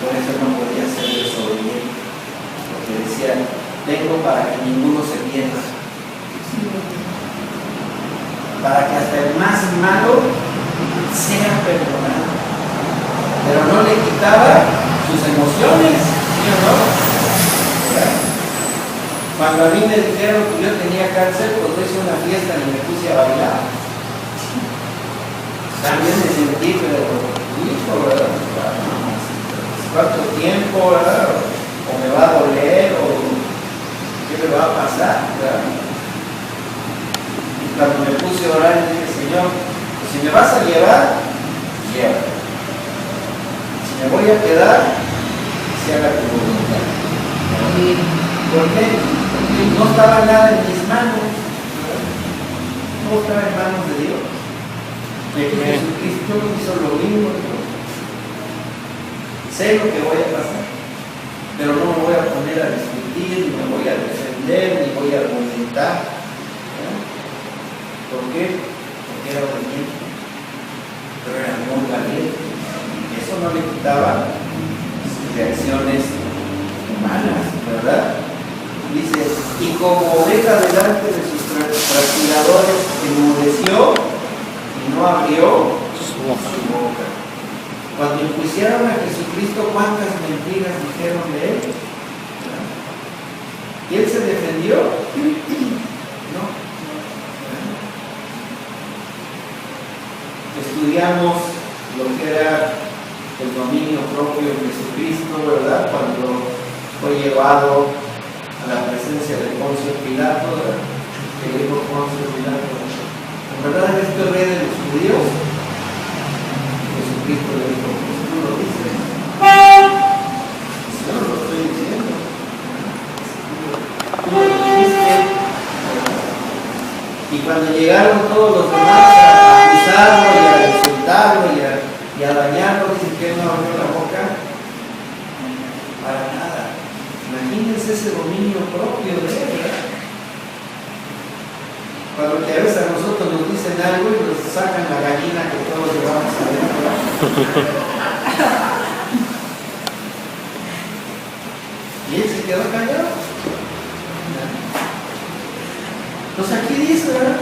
Por eso no podía ser desobediente, porque decía, vengo para que ninguno se pierda, para que hasta el más malo sea perdonado, pero no le quitaba sus emociones, ¿sí o no? ¿verdad? Cuando a mí me dijeron que yo tenía cáncer, pues hice una fiesta y me puse a bailar. También me sentí, pero hijo, ¿verdad? ¿Cuánto tiempo, verdad? O me va a doler, o qué me va a pasar, ¿verdad? Y cuando me puse a orar, dije, Señor, pues si me vas a llevar, llévame. Si me voy a quedar, se haga tu voluntad. ¿Por qué? Porque no estaba nada en mis manos, ¿verdad? No estaba en manos de Dios. De que Jesucristo hizo lo mismo, ¿no? Sé lo que voy a pasar, pero no me voy a poner a discutir, ni me voy a defender, ni voy a argumentar. ¿no? ¿Por qué? Porque era obediente, pero era muy valiente. Eso no le quitaba sus reacciones humanas, ¿verdad? Dice, y como oveja delante de sus trasquiladores, enmudeció y no abrió su boca. Cuando enjuiciaron a Jesucristo, ¿cuántas mentiras dijeron de él? ¿Y él se defendió? No. Estudiamos lo que era el dominio propio de Jesucristo, ¿verdad? Cuando fue llevado a la presencia de Poncio Pilato, ¿verdad? Que dijo Poncio Pilato, ¿en verdad eres tú el rey de los judíos? Jesucristo le dijo, pues tú lo dices. Yo no lo estoy diciendo. Tú lo dijiste. Y cuando llegaron todos los demás a acusarlo y a insultarlo y a dañarlo, dicen que no abrió la boca. Para nada. Imagínense ese dominio propio de él, ¿verdad? Cuando que a veces a nosotros nos dicen algo y nos sacan la gallina que todos llevamos adentro. Y él se quedó callado. Entonces aquí dice, ¿verdad?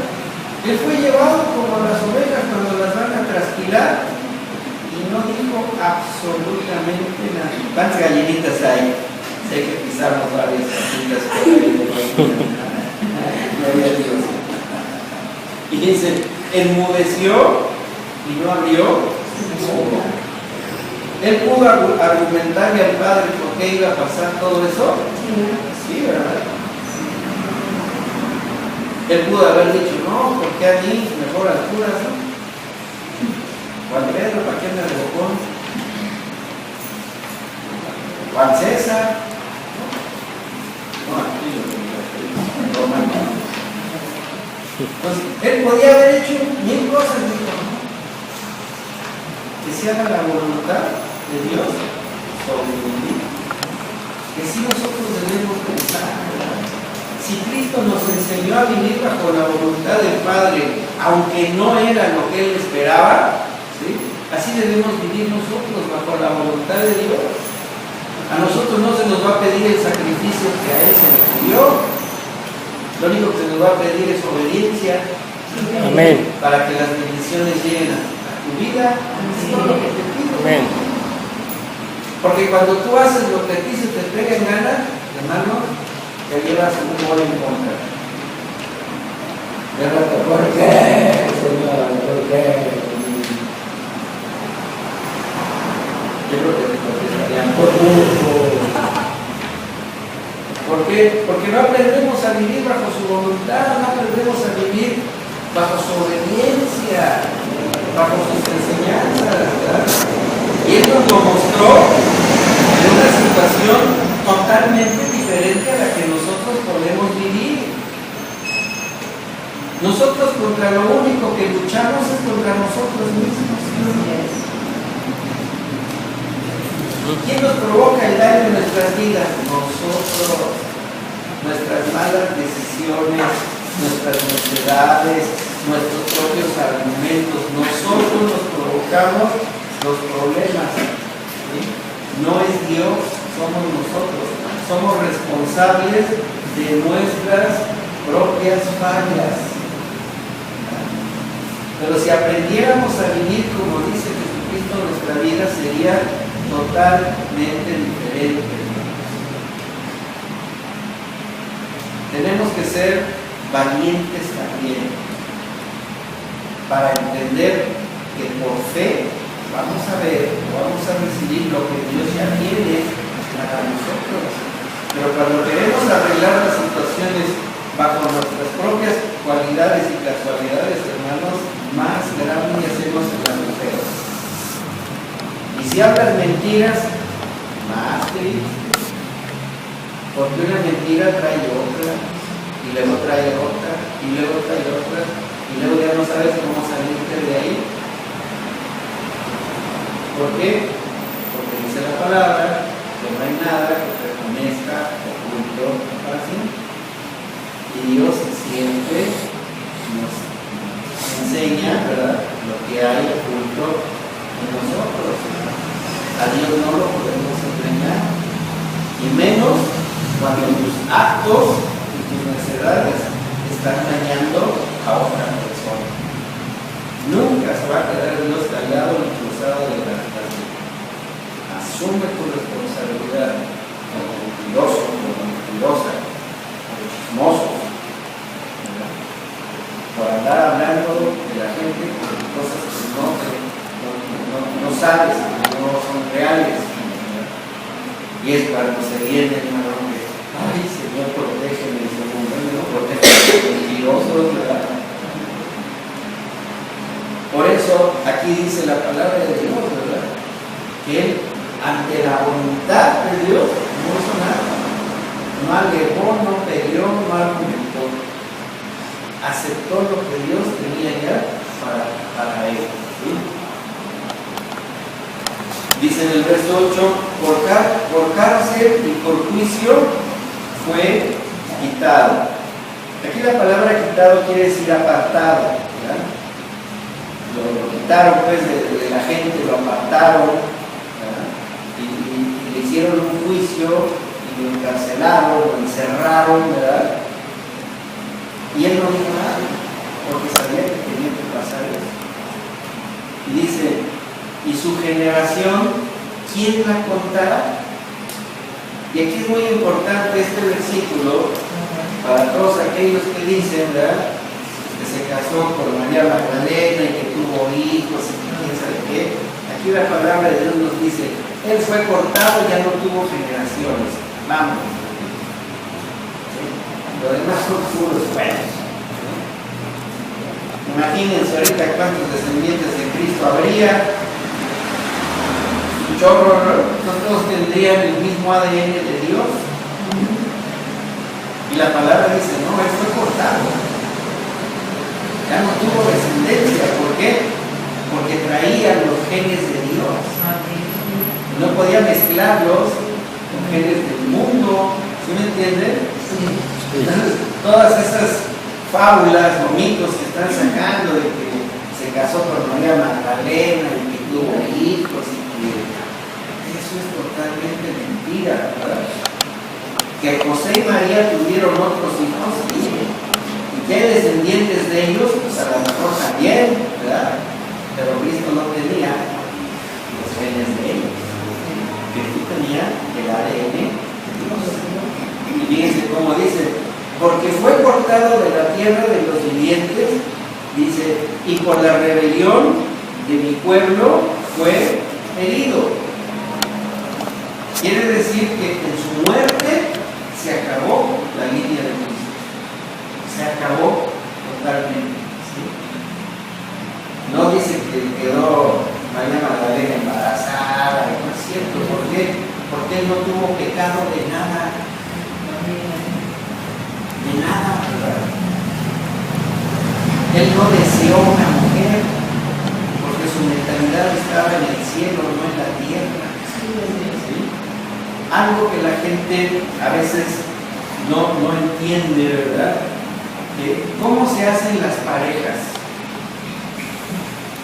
Él fue llevado como las ovejas cuando las van a trasquilar y no dijo absolutamente nada. ¿Cuántas gallinitas hay? Sé que pisamos varias gallinitas por ahí. Gloria a Dios. Y dice, enmudeció y no abrió su boca. Él pudo argumentarle al padre por qué iba a pasar todo eso. Sí, ¿verdad? Él pudo haber dicho, no, porque a mí mejor alturas, ¿no? Juan Pedro, ¿para qué me revocó? Juan César. No, aquí lo que entonces, él podía haber hecho 1000 cosas, dijo, ¿no? Que se haga la voluntad de Dios sobre mí. Que sí nosotros debemos pensar, ¿verdad? Si Cristo nos enseñó a vivir bajo la voluntad del Padre, aunque no era lo que Él esperaba, ¿sí? Así debemos vivir nosotros bajo la voluntad de Dios. A nosotros no se nos va a pedir el sacrificio que a Él se le pidió. Lo único que se nos va a pedir es obediencia. Amén. Para que las bendiciones lleguen a tu vida. Es todo lo que te pido. Amén. Porque cuando tú haces lo que a ti se te pega en gana, hermano, te llevas un gol en contra. ¿Por qué, Señor? ¿Por qué? Yo creo que te contestarían por gusto. ¿Por qué? Porque no aprendemos a vivir bajo su voluntad, no aprendemos a vivir bajo su obediencia, bajo sus enseñanzas, ¿verdad? Y Él nos lo mostró en una situación totalmente diferente a la que nosotros podemos vivir. Nosotros contra lo único que luchamos es contra nosotros mismos. ¿Quién nos provoca el daño en nuestras vidas? Nosotros. Nuestras malas decisiones, nuestras necesidades, nuestros propios argumentos. Nosotros nos provocamos los problemas. ¿Sí? No es Dios, somos nosotros. Somos responsables de nuestras propias fallas. Pero si aprendiéramos a vivir como dice Jesucristo, nuestra vida sería totalmente diferente. Tenemos que ser valientes también para entender que por fe vamos a ver, vamos a recibir lo que Dios ya tiene para nosotros. Pero cuando queremos arreglar las situaciones bajo nuestras propias cualidades y casualidades, hermanos, más grave hacemos el agujero. Y si hablas mentiras, más triste. Porque una mentira trae otra, y luego trae otra, y luego trae otra, y luego ya no sabes cómo salirte de ahí. ¿Por qué? Porque dice la palabra que no hay nada que permanezca oculto para siempre. Y Dios siempre nos enseña, ¿verdad?, lo que hay oculto en nosotros. A Dios no lo podemos engañar, y menos cuando tus actos y tus necesidades están dañando a otra persona. Nunca se va a quedar Dios callado ni cruzado de brazos. Asume tu responsabilidad como mentiroso, como mentirosa, como chismoso, ¿verdad? Por andar hablando de la gente por cosas que no sabes, que no son reales, ¿verdad? Y es cuando se viene, hermano, que ay, Señor, protégeme, Señor, protégeme, mentirosos, ¿verdad? Por eso, aquí dice la palabra de Dios, ¿verdad?, que Él, ante la voluntad de Dios, no hizo nada. No alegó, no peleó, no argumentó. Aceptó lo que Dios tenía ya para Él. ¿Sí? Dice en el verso 8, por cárcel y por juicio fue quitado. Aquí la palabra quitado quiere decir apartado, ¿verdad? Lo quitaron pues de la gente, lo apartaron, ¿verdad? Y le hicieron un juicio y lo encarcelaron, lo encerraron, ¿verdad? Y él no dijo nada, porque sabía que tenía que pasar eso. Y dice, y su generación, ¿quién la contará? Y aquí es muy importante este versículo para todos aquellos que dicen, ¿verdad?, que se casó con María Magdalena y que tuvo hijos y quién sabe qué. Aquí la palabra de Dios nos dice, Él fue cortado, ya no tuvo generaciones. Vamos. ¿Sí? Lo demás son puros buenos. Imagínense ahorita cuántos descendientes de Cristo habría. Chorro, no todos tendrían el mismo ADN de Dios. Y la palabra dice, no, Él fue cortado. Ya no tuvo descendencia. ¿Por qué? Porque traía los genes de Dios. No podía mezclarlos con genes del mundo. ¿Sí me entienden? Entonces, todas esas fábulas o mitos que están sacando de que se casó con María Magdalena y que tuvo hijos y que eso es totalmente mentira, ¿verdad? Que José y María tuvieron otros hijos, sí, y que hay descendientes de ellos, pues a lo mejor también, ¿verdad? Pero Cristo no tenía los genes de ellos. Cristo tenía el ADN de Dios. Y fíjense cómo dice, porque fue cortado de la tierra de los vivientes, dice, y por la rebelión de mi pueblo fue herido. Quiere decir que en su muerte se acabó la línea de Cristo. Se acabó totalmente. ¿Sí? No dice que quedó María Magdalena embarazada, no es cierto. ¿Por qué? Porque él no tuvo pecado de nada. De nada, ¿verdad? Él no deseó una mujer porque su mentalidad estaba en el cielo, no en la tierra. ¿Sí? Algo que la gente a veces no entiende, ¿verdad? ¿Cómo se hacen las parejas?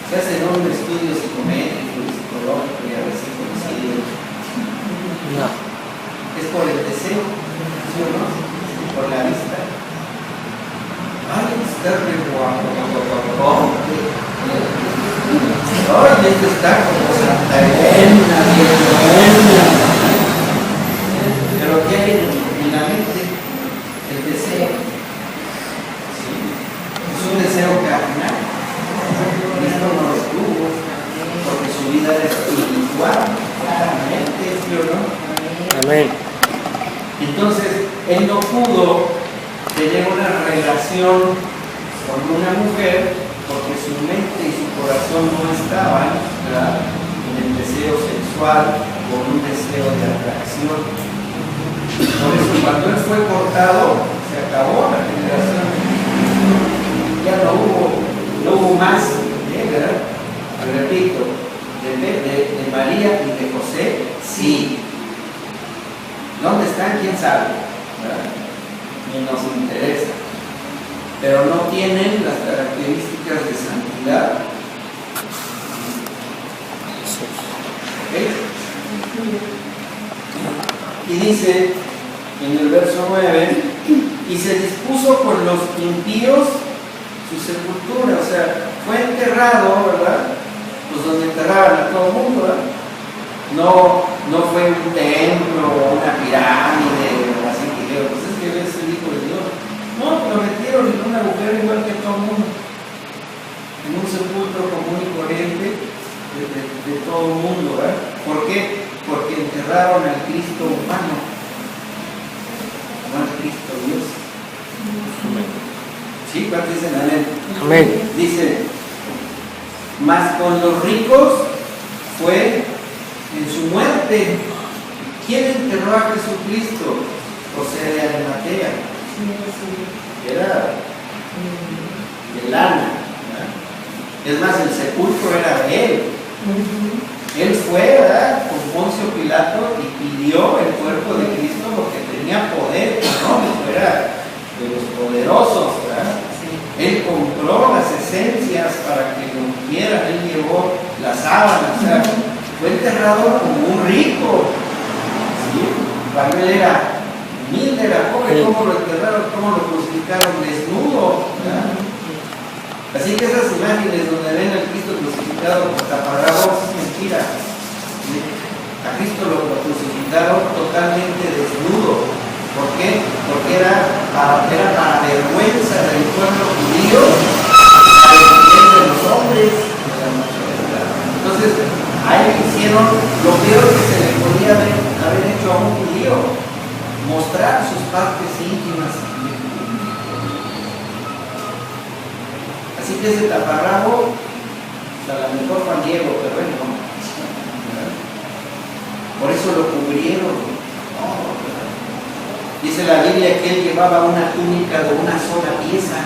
Se hacen un estudio psicométrico, psicológico y a veces conocido. No. Es por el deseo, ¿sí o no? Por la vista. Ay, está re guapo. Ay, este está como Santa Elena, bien buena. Pero ¿qué hay en la mente? El deseo. ¿Sí? Es un deseo carnal. Cristo no lo tuvo, porque su vida era espiritual, claramente, ¿sí o no? Amén. Entonces, él no pudo tener una relación con una mujer porque su mente y su corazón no estaban, ¿verdad?, en el deseo sexual o en un deseo de atracción. Por eso, cuando él fue cortado, se acabó la generación. Ya no hubo más, ¿verdad? Repito, de María y de José, sí. ¿Dónde están? ¿Quién sabe? ¿Verdad? Ni nos interesa. Pero no tienen las características de santidad. ¿Okay? Y dice en el verso 9, y se dispuso por los impíos su sepultura, o sea, fue enterrado, ¿verdad? Pues donde enterraban a todo el mundo, ¿verdad? No fue un templo o una pirámide o así que digo, pues es que es el Hijo de Dios. No, lo metieron en un agujero igual que todo el mundo, en un sepulcro común y corriente de todo el mundo, ¿verdad? ¿Por qué? Porque enterraron al Cristo humano, no al Cristo Dios. ¿Sí? ¿Cuántos dicen amén? Amén. Dice, mas con los ricos fue en su muerte. ¿Quién enterró a Jesucristo? José de Arimatea. Era de lana, ¿verdad? Es más, el sepulcro era de él. Él fue, ¿verdad?, con Poncio Pilato y pidió el cuerpo de Cristo porque tenía poder económico, era de los poderosos, ¿verdad? Él compró las esencias para que lo ungieran, él llevó las sábanas, o sea, fue enterrado como un rico. ¿Sí? Cuando él era humilde, era pobre, ¿cómo lo enterraron? ¿Cómo lo crucificaron? Desnudo, ¿verdad? Así que esas imágenes donde ven al Cristo crucificado con taparrabos es mentira. ¿Sí? A Cristo lo crucificaron totalmente desnudo. ¿Por qué? Porque era para vergüenza del pueblo judío, para vergüenza de los hombres. Entonces, a hicieron lo peor que se le podía haber hecho a un judío, mostrar sus partes íntimas. Así que ese taparrabo, a lo mejor Juan Diego, pero él no. Por eso lo cubrieron. Dice la Biblia que él llevaba una túnica de una sola pieza,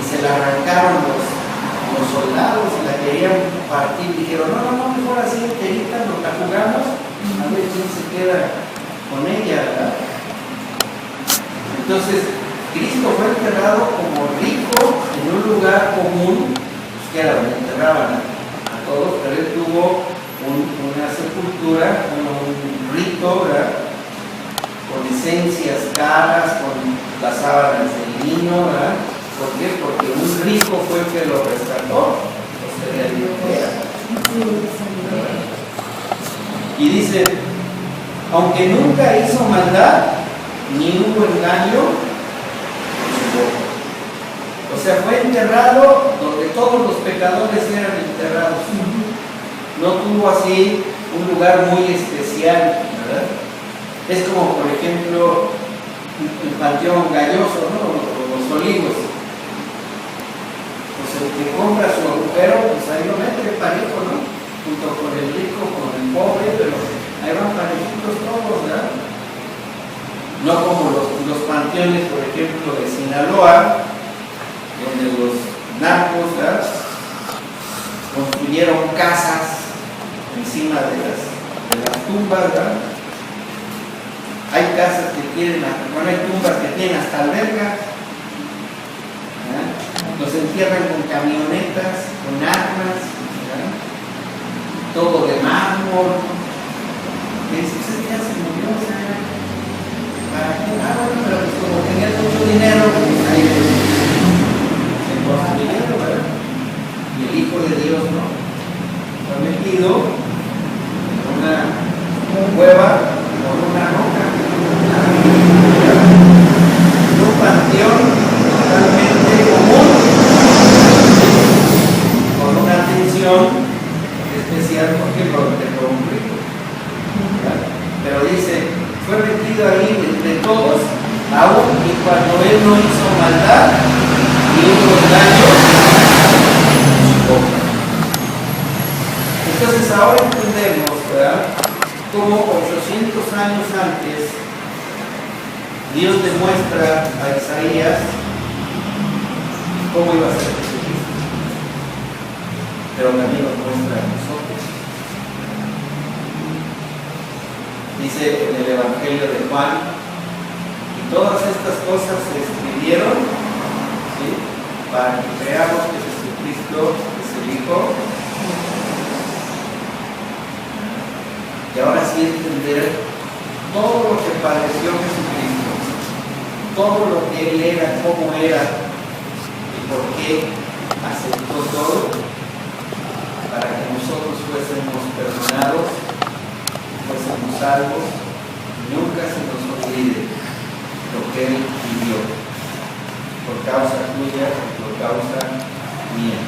y se la arrancaron los soldados y la querían partir. Dijeron, no, mejor así enterita, nos la jugamos, a ver quién se queda con ella, ¿verdad? Entonces, Cristo fue enterrado como rico en un lugar común, pues que era donde enterraban a todos, pero él tuvo una sepultura, un rito, ¿verdad? Con esencias caras, con las sábanas de lino, ¿verdad? ¿Por qué? Porque un rico fue el que lo rescató, y dice, aunque nunca hizo maldad, ni hubo engaño, o sea, fue enterrado donde todos los pecadores eran enterrados. No tuvo así un lugar muy especial, ¿verdad? Es como, por ejemplo, el Panteón Galloso, ¿no? O los Olivos. Pues el que compra su agujero, pues ahí lo mete parejo, ¿no? Junto con el rico, con el pobre, pero ahí van parejitos todos, ¿verdad? No como los panteones, por ejemplo, de Sinaloa, donde los narcos, ¿verdad? Construyeron casas encima de las tumbas, ¿verdad? Hay casas que tienen, bueno, hay tumbas que tienen hasta albercas, ¿verdad? Los entierran con camionetas, con armas, ¿verdad? Todo de mármol. Y dices, ¿usted ya se murió? O sea, ¿para qué? Bueno, pero pues como tenían mucho dinero, pues ahí se construyeron, ¿verdad? Y el Hijo de Dios no. Fue metido en una cueva con una roca. Un panteón totalmente común, con una atención especial porque lo enterró un rico. Pero dice, fue metido ahí entre todos, aún y cuando él no hizo maldad ni hubo daño. Entonces ahora entendemos, ¿verdad?, cómo 800 años antes Dios demuestra a Isaías cómo iba a ser Jesucristo, pero también nos muestra a nosotros. Dice en el Evangelio de Juan, y todas estas cosas se escribieron, ¿sí?, para que creamos que Jesucristo es el Hijo. Y ahora sí entender todo lo que padeció Jesucristo, todo lo que Él era, cómo era y por qué aceptó todo, para que nosotros fuésemos perdonados, fuésemos salvos, nunca se nos olvide lo que Él vivió, por causa tuya, por causa mía.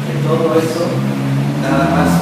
De todo eso, nada más